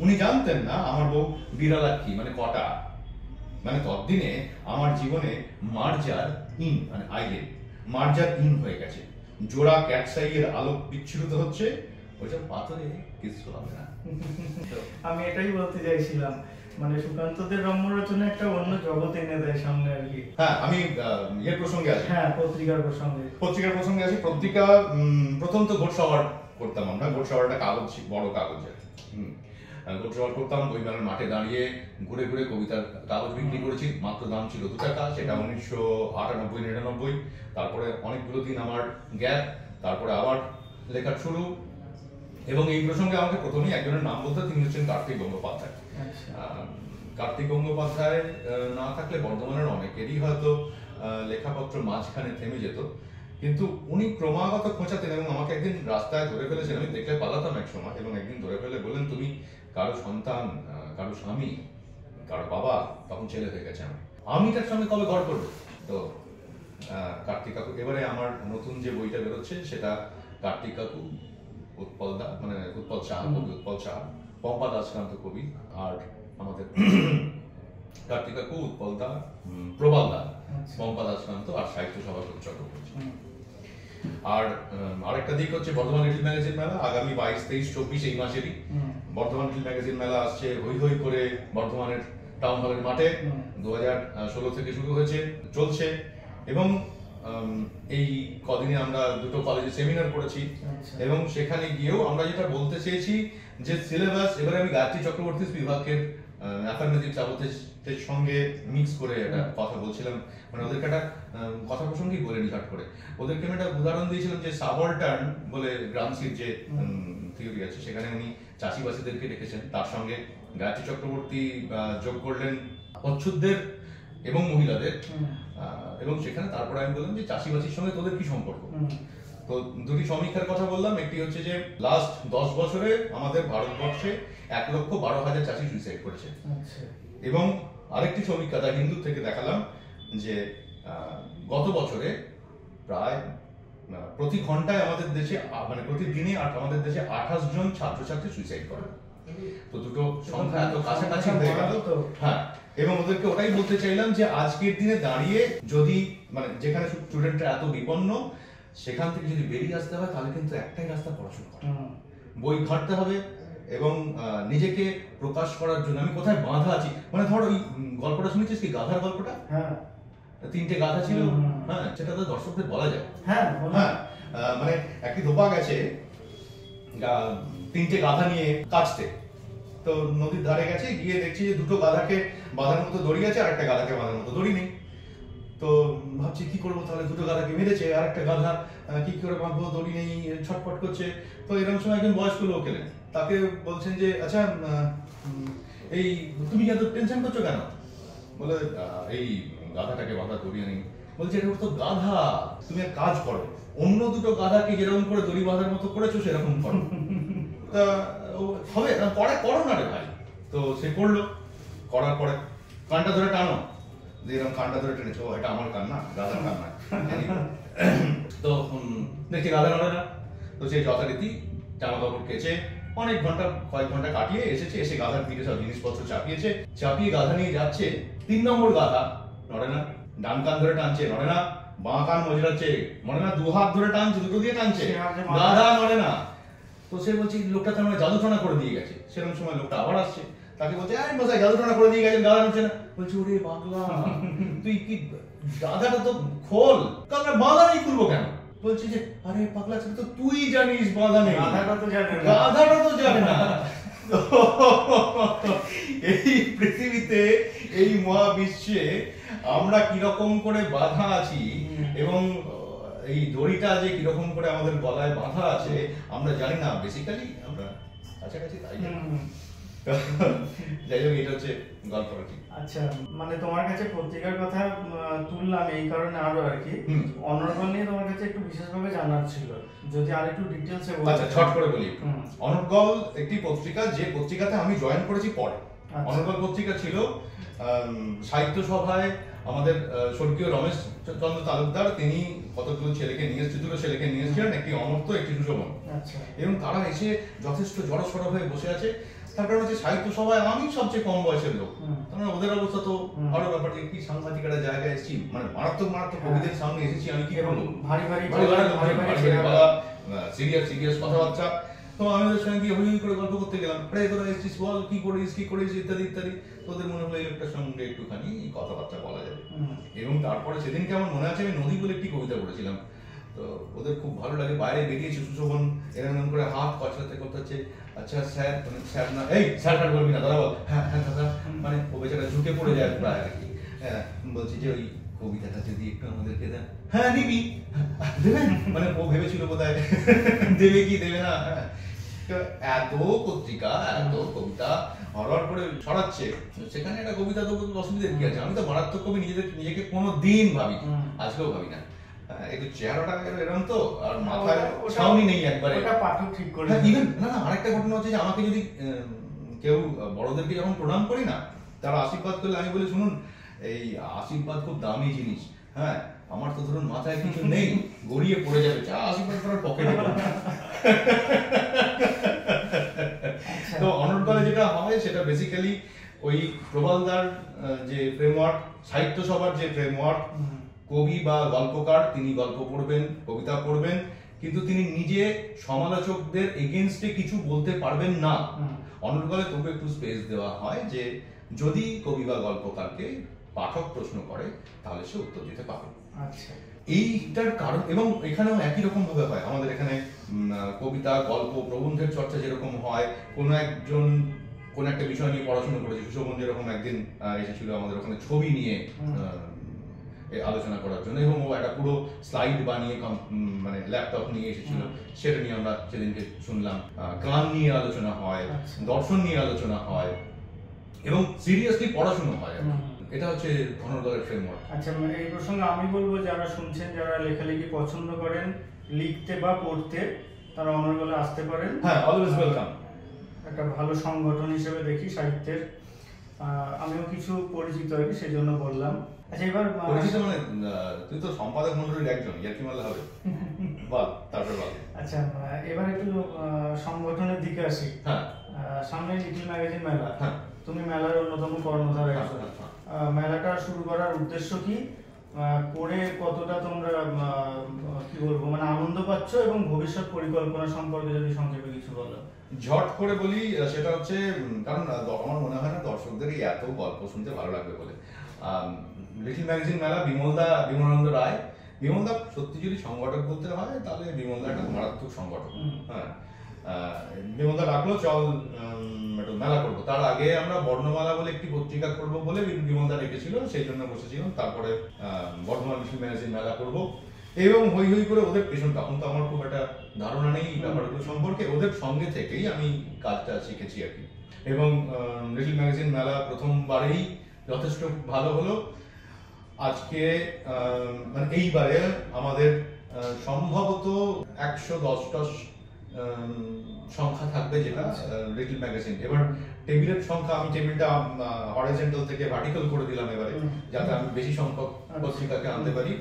উনি জানতেন না আমার বউ বিড়ালাক্ষী মানে কটা। মানে ততদিনে আমার জীবনে মার্জার ইন মানে আইলেন মার্জার ইন হয়ে গেছে। জোড়া ক্যাটসাইয়ের আলোক বিচ্ছুরিত হচ্ছে, ওইসব পাথরে কিছু হবে না। আমি এটাই বলতে চাইছিলাম, মানে সুকান্তদের রম্য রচনা একটা অন্য জগৎ এনে দেয় সামনে আর কি। হ্যাঁ, আমি এর প্রসঙ্গে আছি। পত্রিকার প্রসঙ্গে আছি। পত্রিকা প্রথম তো ঘোড়সওয়ার করতাম আমরা। ঘোড়সওয়ার একটা কাগজ, বড় কাগজ আর কি। ঘোড়সওয়ার করতাম, বইমেলার মাঠে দাঁড়িয়ে ঘুরে ঘুরে কবিতার কাগজ বিক্রি করেছি। মাত্র দাম ছিল 2 টাকা, সেটা 1998-99। তারপরে অনেকগুলো দিন আমার গ্যাপ, তারপরে আবার লেখা শুরু। এবং এই প্রসঙ্গে আমাকে প্রথমেই একজনের নাম বলতে, তিনি হচ্ছেন কার্তিক গঙ্গোপাধ্যায়। কার্তিক গঙ্গোপাধ্যায় না থাকলে বর্ধমানের অনেকেরই হয়তো লেখাপত্র মাঝখানে থেমে যেত, কিন্তু উনি ক্রমাগত খোঁচাতেন এবং আমাকে একদিন রাস্তায় ধরে ফেলেছেন। আমি দেখলে পালাতাম এক সময়, এবং একদিন ধরে ফেলে বললেন, তুমি কারো সন্তান, কারো স্বামী, কারো বাবা, তখন ছেলে হয়ে গেছে। আমি তার সঙ্গে কবে ঘর করবো? তো কার্তিক কাকু, এবারে আমার নতুন যে বইটা বেরোচ্ছে সেটা কার্তিক কাকু, উৎপল দা মানে উৎপল সাহা, কবি উৎপল সাহা, পম্পা দাসকান্ত কবি, আর আমাদের কার্তিক কাকু, উৎপল দা, প্রবাল দা, পম্পা দাসকান্ত, আর সাহিত্য সভা চক্রবর্তী। আর আরেকটা দিক হচ্ছে বর্ধমান লিটল ম্যাগাজিন মেলা। আগামী 22, 23, 24 এই মাসেরই বর্ধমান লিটল ম্যাগাজিন মেলা আসছে হই হই করে বর্ধমানের টাউন হলের মাঠে। 2016 থেকে শুরু হয়েছে, চলছে। এবং এই কদিনে আমরা দুটো কলেজে সেমিনার করেছি এবং সেখানে গিয়েও আমরা যেটা বলতে চেয়েছি যে সিলেবাস এবারে আমি গায়ত্রী চক্রবর্তী বিভাগের অ্যাফার্মেটিভ সাবজেক্টের সঙ্গে মিক্স করে একটা কথা বলছিলাম, মানে ওদেরকে একটা কথা প্রসঙ্গেই বলে ঝট করে ওদেরকে আমি একটা উদাহরণ দিয়েছিলাম যে সাবঅল্টার্ন বলে গ্রামসির যে থিওরি আছে সেখানে উনি চাষিবাসীদেরকে রেখেছেন, তার সঙ্গে গায়ত্রী চক্রবর্তী যোগ করলেন অচ্ছুতদের এবং মহিলাদের, এবং সেখানে তারপরে আমি বললাম যে চাষিবাসীর সঙ্গে তোদের কি সম্পর্ক। তো দুটি সমীক্ষার কথা বললাম, একটি হচ্ছে যে লাস্ট 10 বছরে আমাদের ভারতবর্ষে 1,12,000 চাষি সুইসাইড করেছে, এবং আরেকটি সমীক্ষা দা হিন্দু থেকে দেখালাম যে গত বছরে প্রায় প্রতি ঘন্টায় আমাদের দেশে মানে প্রতিদিনই আমাদের দেশে 28 জন ছাত্রছাত্রী সুইসাইড করে। তো দুটো সংখ্যা এত কাছাকাছি হয়ে গেল। হ্যাঁ, এবং ওদেরকে ওটাই বলতে চাইলাম যে আজকের দিনে দাঁড়িয়ে যদি মানে যেখানে স্টুডেন্টরা এত বিপন্ন সেখান থেকে যদি বেরিয়ে আসতে হয় তাহলে কিন্তু একটাই রাস্তা পড়াশোনা করা, বই ঘাঁটতে হবে এবং নিজেকে প্রকাশ করার জন্য আমি কোথায় বাঁধা আছি, মানে ধর ওই গল্পটা শুনেছিস কি গাধার গল্পটা? হ্যাঁ, 3টে গাধা ছিল, হ্যাঁ সেটা তো দর্শকদের বলা যায়। হ্যাঁ হ্যাঁ, মানে একটি ধোপা গেছে 3টে গাধা নিয়ে কাটতে, তো নদীর ধারে গেছে, গিয়ে দেখছি যে দুটো গাধাকে বাঁধার মতো দড়ি আছে আর একটা গাধাকে বাঁধার মতো দড়ি নেই। তো ভাবছি কি করবো, তাহলে দুটো গাধাকে মেরেছে আর একটা গাধা কি করে বাঁধবো, দড়ি নেই, ছটফট করছে। তো এরকম সময় একজন বয়স্ক লোক এলেন, তাকে বলছেন যে আচ্ছা এই তুমি এত টেনশন করছো কেন? বলে এই গাধাটাকে বাঁধা দড়ি নেই। বলছে এটা তো গাধা, তুমি এক কাজ করো, অন্য দুটো গাধাকে যেরকম করে দড়ি বাঁধার মতো করেছো সেরকম করো। তা হবে পরে করো না রে ভাই। তো সে করলো, করার পরে কানটা ধরে টানো, এরকম কানটা ধরে টেনেছো, এটা আমার কান না, গাধার কান না। তো দেখছি গাধা নড়ে না। তো সেই যথারীতি জামা কাপড় কেচে অনেক ঘন্টা কয়েক ঘন্টা কাটিয়ে এসেছে, এসে গাধার দিকে সব জিনিসপত্র চাপিয়েছে, চাপিয়ে গাধা নিয়ে যাচ্ছে। 3 নম্বর গাধা নড়ে না, ডান কান ধরে টানছে নড়ে না, বাঁ কান মজড়াচ্ছে নড়ে না, 2 হাত ধরে টানছে, দুটো দিয়ে টানছে, গাধা নড়ে না। তো সে বলছে লোকটা তো আমরা জাদুটনা করে দিয়ে গেছে। সেরকম সময় লোকটা আবার আসছে, তাকে বলছে আরে মশাই জাদুটনা করে দিয়ে গেছেন, গাধা নড়ছে না। বলছে ওরে পাগলা, তুই কি গাধাটা তো খোল, তাহলে বাঁধা নেই খুলবো কেন? বলছে যে আরে পাগলা ছেলে, তো তুই জানিস বাঁধা নেই, গাধাটা তো জানে না। এই পৃথিবীতে এই মহাবিশ্বে আমরা কিরকম করে বাঁধা আছি এবং এই দড়িটা যে কিরকম করে আমাদের গলায় বাঁধা আছে আমরা জানি না, বেসিক্যালি আমরা কাছাকাছি তাই জানি। যাই হোক, এটা হচ্ছে গল্পটা। ঠিক আচ্ছা, মানে তোমার কাছে পত্রিকার কথা তুললাম এই কারণে আরো আর কি অনর্গল নিয়ে তোমার কাছে একটু বিশেষভাবে জানার ছিল, যদি আরেকটু ডিটেইলসে বলো। আচ্ছা, শর্ট করে বলি। অনর্গল একটি পত্রিকা, যে পত্রিকাতে আমি জয়েন করেছি পরে। অনর্গল পত্রিকা ছিল সাহিত্য সভায় আমাদের স্বর্গীয় রমেশ চন্দ্র তালুকদার, তিনি কতগুলো ছেলেকে নিয়ে এসেছিলেন, দুটো ছেলেকে নিয়ে এসেছিলেন, একটি অমর্ত্য একটি সুশোভন। এবং তারা এসে যথেষ্ট জড়সড় হয়ে বসে আছে। তার কারণ হচ্ছে সাহিত্য সভায় আমি সবচেয়ে কম বয়সের লোক, কারণ ওদের অবস্থা তো আরো ব্যাপার, কি সাংঘাতিক একটা জায়গায় এসেছি, মানে মারাত্মক কবিদের সামনে এসেছি আমি, কি করবো, সিরিয়াস কথাবার্তা। তো আমি ওদের সঙ্গে গিয়ে হুই করে গল্প করতে গেলাম, আরে তোরা এসেছিস বল, কি করিস ইত্যাদি ইত্যাদি। তোদের মনে হলো এই লোকটার সঙ্গে একটুখানি কথাবার্তা বলা যাবে। এবং তারপরে সেদিনকে আমার মনে আছে আমি নদী বলে একটি কবিতা পড়েছিলাম, তো ওদের খুব ভালো লাগে। বাইরে বেরিয়েছে সুশোভন, এরকম করে হাত কচলাতে করতে হচ্ছে, আচ্ছা স্যার, মানে স্যার না, এই স্যার কার বলবি না, দাদা বল, হ্যাঁ হ্যাঁ দাদা, মানে ও বেচারা ঝুঁকে পড়ে যায় প্রায় আর কি। হ্যাঁ, বলছি যে ওই কবিতাটা যদি একটু আমাদেরকে দেন। হ্যাঁ নিবি, দেবেন, মানে ও ভেবেছিল বোধহয় দেবে কি দেবে না। এত পত্রিকা, এত কবিতা হরহর করে ছড়াচ্ছে, সেখানে একটা কবিতা তো অসুবিধার কি আছে? আমি তো মারাত্মক কবি নিজেকে কোনো দিন ভাবি, আজকেও ভাবি না। একটু চেহারাটা এরকম তো, আর মাথায় ছাউনি নেই একবারে, ওটা পাঠক ঠিক করে। ইভেন না, আরেকটা ঘটনা হচ্ছে যে আমাকে যদি কেউ বড়দেরকে যখন প্রণাম করি না, তারা আশীর্বাদ করলে আমি বলি শুনুন, এই আশীর্বাদ খুব দামি জিনিস। হ্যাঁ, আমার তো ধরুন মাথায় কিছু নেই, গড়িয়ে পড়ে যাবে, যা আশীর্বাদ করার পকেটে। তো অনর্গলে যেটা হয় সেটা বেসিক্যালি ওই প্রবালদার যে ফ্রেমওয়ার্ক, সাহিত্য সভার যে ফ্রেমওয়ার্ক, কবি বা গল্পকার তিনি গল্প পড়বেন, কবিতা পড়বেন, কিন্তু তিনি নিজে সমালোচকদের এগেইনস্টে কিছু বলতে পারবেন না। অনর্গলে তবু একটু স্পেস দেওয়া হয় যে যদি কবি বা গল্পকারকে পাঠক প্রশ্ন করে তাহলে সে উত্তর দিতে পারে। আচ্ছা, এইটার কারণ, এবং এখানেও একই রকম ভাবে হয় আমাদের এখানে কবিতা, গল্প, প্রবন্ধের চর্চা যেরকম হয়, কোন একটা বিষয় নিয়ে পড়াশোনা করেছে, সুশোভন যেরকম একদিন এসেছিল আমাদের ওখানে ছবি নিয়ে আলোচনা করার জন্য, এবং ও একটা পুরো স্লাইড বানিয়ে মানে ল্যাপটপ নিয়ে এসেছিল, সেটা নিয়ে আমরা সেদিনকে শুনলাম। গান নিয়ে আলোচনা হয়, দর্শন নিয়ে আলোচনা হয়, এবং সিরিয়াসলি পড়াশোনা হয়। এটা হচ্ছে অনর্গলের ফ্রেমওয়ার্ক। আচ্ছা, এই প্রসঙ্গে আমি বলবো, যারা শুনছেন, যারা লেখালেখি পছন্দ করেন, লিখতে বা পড়তে, তারা অনর্গলে আসতে পারেন। হ্যাঁ, অলওয়েজ ওয়েলকাম। একটা ভালো সংগঠন হিসেবে দেখি সাহিত্যের। আমিও কিছু পরিচিত আর কি, সেই জন্য বললাম। আচ্ছা, এবার পরিচিত মানে তুই তো সম্পাদক মন্ডলীর একজন, ইয়ার্কি মারলে হবে। বল, তারপর বল। আচ্ছা, এবার একটু সংগঠনের দিকে আসি। হ্যাঁ, সামনে লিটল ম্যাগাজিন মেলা, তুমি মেলার অন্যতম কর্ণধার একজন। মেলাটা শুরু করার উদ্দেশ্য কি, করে কতটা তোমরা কি বলবো মানে আনন্দ পাচ্ছ, এবং ভবিষ্যৎ পরিকল্পনা সম্পর্কে যদি সংক্ষেপে কিছু বলো। ঝট করে বলি, সেটা হচ্ছে কারণ আমার মনে হয় না দর্শকদের এত গল্প শুনতে ভালো লাগবে বলে। লিটল ম্যাগাজিন মেলা, বিমলানন্দ রায়, বিমলদা সত্যি যদি সংগঠক বলতে হয় তাহলে বিমলদা একটা মারাত্মক সংগঠক। হ্যাঁ, বিমলদা ডাকলো, চল একটু মেলা করবো। তার আগে আমরা বর্ণমালা বলে একটি পত্রিকা করবো বলে বিমলদা ডেকেছিল, সেই জন্য বসেছিলাম। তারপরে বর্ধমান লিটল ম্যাগাজিন মেলা করবো, এবং হই হই করে ওদের পেছন, তখন তো আমার খুব একটা ধারণা নেই ব্যাপারগুলো সম্পর্কে, ওদের সঙ্গে থেকেই আমি কাজটা শিখেছি আর কি। এবং লিটল ম্যাগাজিন মেলা প্রথমবারেই যথেষ্ট ভালো হলো। আজকে মানে এইবারে আমাদের সম্ভবত 110টা সংখ্যা থাকবে, যেটা লিটল ম্যাগাজিন। এবার টেবিলের সংখ্যা, আমি টেবিলটা হরাইজন্টাল থেকে ভার্টিক্যাল করে দিলাম এবারে, যাতে আমি বেশি সংখ্যক পত্রিকাকে আনতে পারি।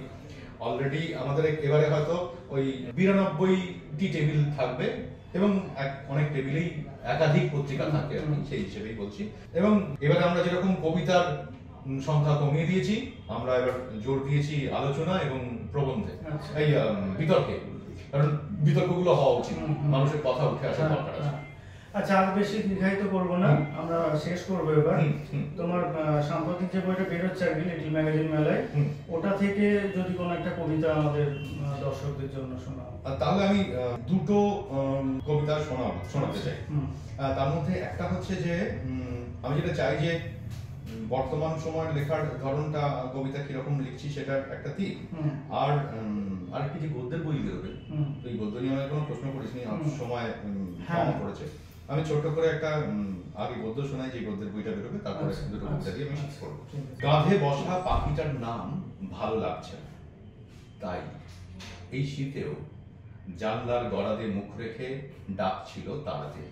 অলরেডি আমাদের এবারে হয়তো ওই 92টি টেবিল থাকবে, এবং অনেক টেবিলেই একাধিক পত্রিকা থাকে, সেই হিসেবেই বলছি। এবং এবারে আমরা যেরকম কবিতার সংখ্যা কমিয়ে দিয়েছি, আমরা এবার জোর দিয়েছি আলোচনা এবং প্রবন্ধে, এই বিতর্কে, কারণ বিতর্কগুলো হওয়া উচিত, মানুষের কথা উঠে আসা দরকার আছে। আচ্ছা, আর বেশি দীর্ঘায়িত করবো না, আমরা শেষ করবো এবার। তোমার সাম্প্রতিক যে বইটা বেরোচ্ছে আর কি লিটল ম্যাগাজিন মেলায়, ওটা থেকে যদি কোনো একটা কবিতা আমাদের দর্শকদের জন্য শোনাও। তাহলে আমি দুটো কবিতা শোনাতে চাই। তার মধ্যে একটা হচ্ছে যে, আমি যেটা চাই যে বর্তমান সময়ের লেখার ধরনটা, কবিতা কিরকম লিখছি সেটার একটা দিক। আর আরেকটি যে গদ্যের বই বেরোবে, এই গদ্য নিয়ে আমি কোনো প্রশ্ন করিসনি, সময় কম পড়েছে। আমি ছোট্ট করে একটা আগে গদ্য শোনাই, যে গদ্যের বইটা বেরোবে, তারপরে দুটো কবিতা দিয়ে আমি শেষ করবো। কাঁধে বসা পাখিটার নাম ভালো লাগছে, তাই এই শীতেও জানলার গড়াদে মুখ রেখে ডাকছিল তারাতে।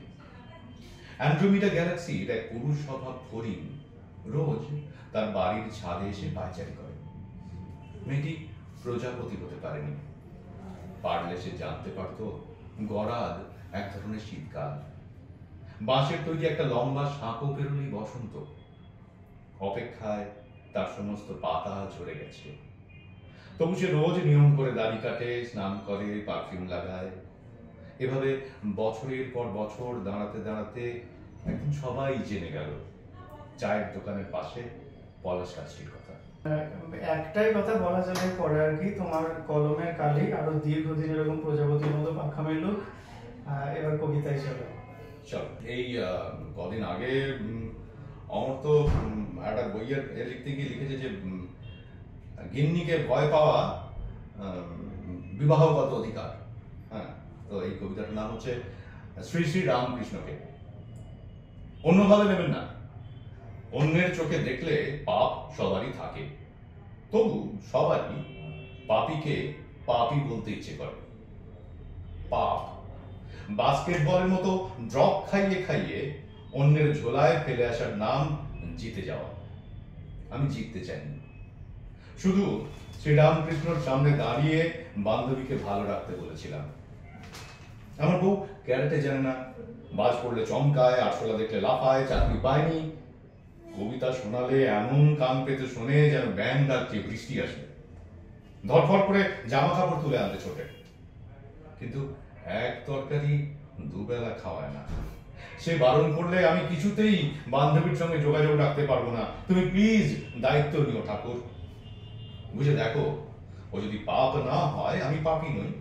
অ্যান্ড্রোমিডা গ্যালাক্সির এক পুরুষ স্বভাব হরিণ রোজ তার বাড়ির ছাদে এসে পায়চারি করে। মেয়েটি প্রজাপতি হতে পারেনি, পারলে সে জানতে পারত গরাদ এক ধরনের শীতকাল। বাঁশের তৈরি একটা লম্বা সাঁকো পেরোলেই বসন্ত, অপেক্ষায় তার সমস্ত পাতা ঝরে গেছে। তবু সে রোজ নিয়ম করে দাড়ি কাটে, স্নান করে, পারফিউম লাগায়। এভাবে বছরের পর বছর দাঁড়াতে দাঁড়াতে একদিন সবাই জেনে গেল চায়ের দোকানের পাশে পলাশ গাছটির কথা। একটাই কথা বলা যাবে পরে আর কি, তোমার কলমের কালি আরো দীর্ঘদিন এরকম প্রজাপতির মতো পাখা মেলুক। এবার কবিতা হিসেবে চল, এই কদিন আগে অমর তো একটা বইয়ের লিখতে গিয়ে লিখেছে যে গিন্নিকে ভয় পাওয়া বিবাহগত অধিকার। হ্যাঁ, তো এই কবিতাটার নাম হচ্ছে শ্রী শ্রী রামকৃষ্ণকে। অন্যভাবে নেবেন না, অন্যের চোখে দেখলে পাপ সবারই থাকে, তবু সবারই পাপীকে পাপী বলতে ইচ্ছে করে। পাপ বাস্কেটবলের মতো ড্রপ খাইয়ে খাইয়ে অন্যের ঝোলায় ফেলে আসার নাম জিতে যাওয়া। আমি জিততে চাইনি, শুধু শ্রীরামকৃষ্ণর সামনে দাঁড়িয়ে বান্ধবীকে ভালো রাখতে বলেছিলাম। আমার বউ ক্যারেটে জানে না, বাজ পড়লে চমকায়, আরশোলা দেখলে লাফায়, চাকরি পায়নি। কবিতা শোনালে এমন কান পেতে শোনে যেন ব্যাঙ ডাকছে বৃষ্টি আসবে। ধরফর করে জামা কাপড় তুলে আনতে ছোটে, কিন্তু এক তরকারি দুবেলা খাওয়ায় না। সে বারণ করলে আমি কিছুতেই বান্ধবীর সঙ্গে যোগাযোগ রাখতে পারবো না। তুমি প্লিজ দায়িত্ব নিও ঠাকুর, বুঝে দেখো ও যদি পাপ না হয়, আমি পাপই নই।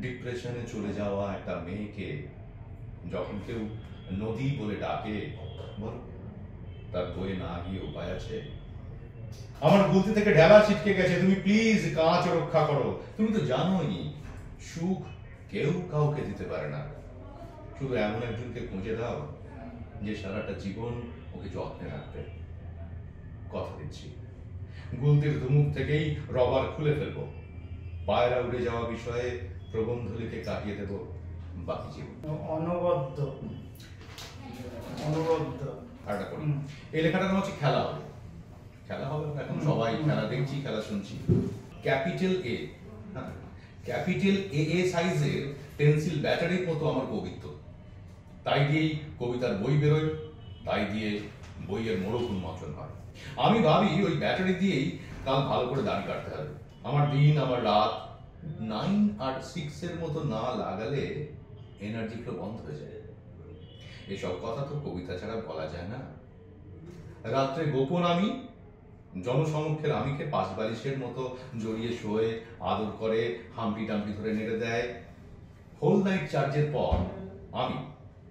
ডিপ্রেশনে চলে যাওয়া একটা মেয়েকে যখন কেউ নদী বলে ডাকে, বল তার বয়ে না গিয়ে উপায় আছে? আমার গুলতি থেকে ঢেলা ছিটকে গেছে, তুমি প্লিজ কাঁচ রক্ষা করো। তুমি তো জানোই সুখ কেউ কাউকে দিতে পারে না, শুধু এমন একজনকে খুঁজে দাও যে সারাটা জীবন ওকে যত্নে রাখবে। কথা দিচ্ছি, গুলতির ধুমুক থেকেই রবার খুলে ফেলবো, পায়রা উড়ে যাওয়া বিষয়ে প্রবন্ধ লিখে কাটিয়ে দেব বাকি জীবন। অনবদ্য আরেকটা করি, এই লেখাটার নাম হচ্ছে খেলা হবে। খেলা হবে, এখন সবাই খেলা দেখছি, খেলা শুনছি। ক্যাপিটাল এ, ক্যাপিটাল এ সাইজের পেন্সিল ব্যাটারির মতো আমার কবিত্ব, তাই দিয়েই কবিতার বই বেরোয়, তাই দিয়ে বইয়ের মোড়ক উন্মোচন হয়। আমি ভাবি ওই ব্যাটারি দিয়েই কাল ভালো করে দাড়ি কাটতে হবে। আমার দিন, আমার রাত 9 আর 6 এর মতো না লাগালে এনার্জি ফ্লো বন্ধ হয়ে যায়। এসব কথা তো কবিতা ছাড়া বলা যায় না। রাত্রে গোপন আমি জনসমক্ষের আমিকে পাঁচবালিশের মতো জড়িয়ে শোয়ে আদর করে, হাম্পি টাম্পি ধরে নেড়ে দেয়। হোল নাইট চার্জের পর আমি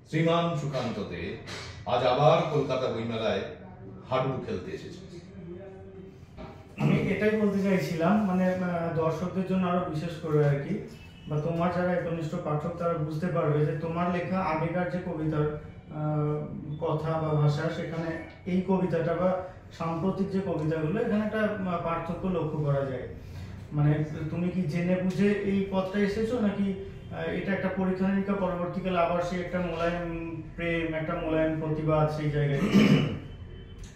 শ্রীমান সুকান্ত দে আজ আবার কলকাতা বইমেলায় হাডুডু খেলতে এসেছি। আমি এটাই বলতে চাইছিলাম, মানে দর্শকদের জন্য আরো বিশেষ করে আর কি, বা তোমার যারা একনিষ্ঠ পাঠক তারা বুঝতে পারবে যে তোমার লেখা আগেকার যে কবিতার কথা বা ভাষা, সেখানে এই কবিতাটা বা সাম্প্রতিক যে কবিতাগুলো, এখানে একটা পার্থক্য লক্ষ্য করা যায়। মানে তুমি কি জেনে বুঝে এই পথটা এসেছো, নাকি এটা একটা পরীক্ষা নিরীক্ষা, পরবর্তীকালে আবার সে একটা মোলায়েম প্রেম, একটা মোলায়েম প্রতিবাদ সেই জায়গায়?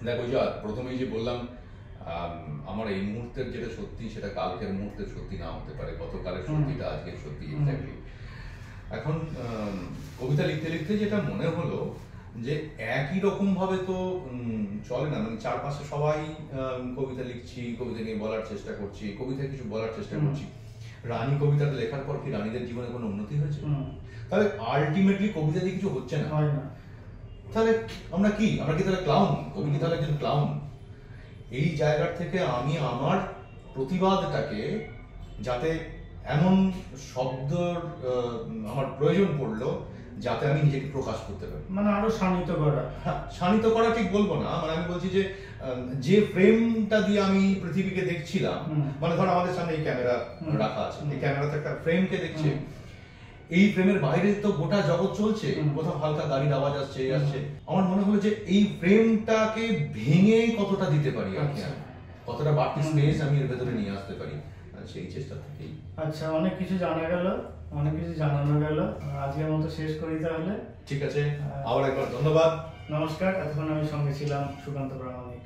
দেখো যা প্রথমেই যে বললাম, আমার এই মুহূর্তের যেটা সত্যি সেটা কালকের মুহূর্তের সত্যি না হতে পারে, গতকালের সত্যিটা আজকের সত্যি। এক্স্যাক্টলি। এখন কবিতা লিখতে লিখতে যেটা মনে হলো যে একই রকম ভাবে তো চলে না, মানে চারপাশে সবাই কবিতা লিখছি, কবিতা নিয়ে বলার চেষ্টা করছি, কবিতা কিছু বলার চেষ্টা করছি। রানী কবিতাটা লেখার পর কি রানীদের জীবনে কোনো উন্নতি হয়েছে? তাহলে আলটিমেটলি কবিতা দিয়ে কিছু হচ্ছে না। তাহলে আমরা কি তাহলে ক্লাউন? কবি কি তাহলে একজন ক্লাউন? এই জায়গা থেকে আমি আমার প্রতিবাদটাকে, যাতে এমন শব্দর আমার প্রয়োজন পড়লো যাতে আমি নিজেকে প্রকাশ করতে পারি, মানে আরো শানিত করা। হ্যাঁ, শানিত করা ঠিক বলবো না, মানে আমি বলছি যে ফ্রেমটা দিয়ে আমি পৃথিবীকে দেখছিলাম, মানে ধর আমাদের সামনে এই ক্যামেরা রাখা আছে, এই ক্যামেরাতে একটা ফ্রেমকে দেখছে, এই ফ্রেমের বাইরে তো গোটা জগৎ চলছে, কোথাও হালকা গাড়ির আওয়াজ আসছে, আমার মনে হলো যে এই ফ্রেমটাকে ভেঙে কতটা দিতে পারি, কতটা বাড়তি স্পেস আমি এর ভেতরে নিয়ে আসতে পারি, সেই চেষ্টা থেকেই। আচ্ছা, অনেক কিছু জানা গেল, অনেক কিছু জানানো গেল, আজকের মতো শেষ করি তাহলে। ঠিক আছে, আবার একবার ধন্যবাদ, নমস্কার। এতক্ষণ আমি সঙ্গে ছিলাম সুকান্ত প্রামাণিক।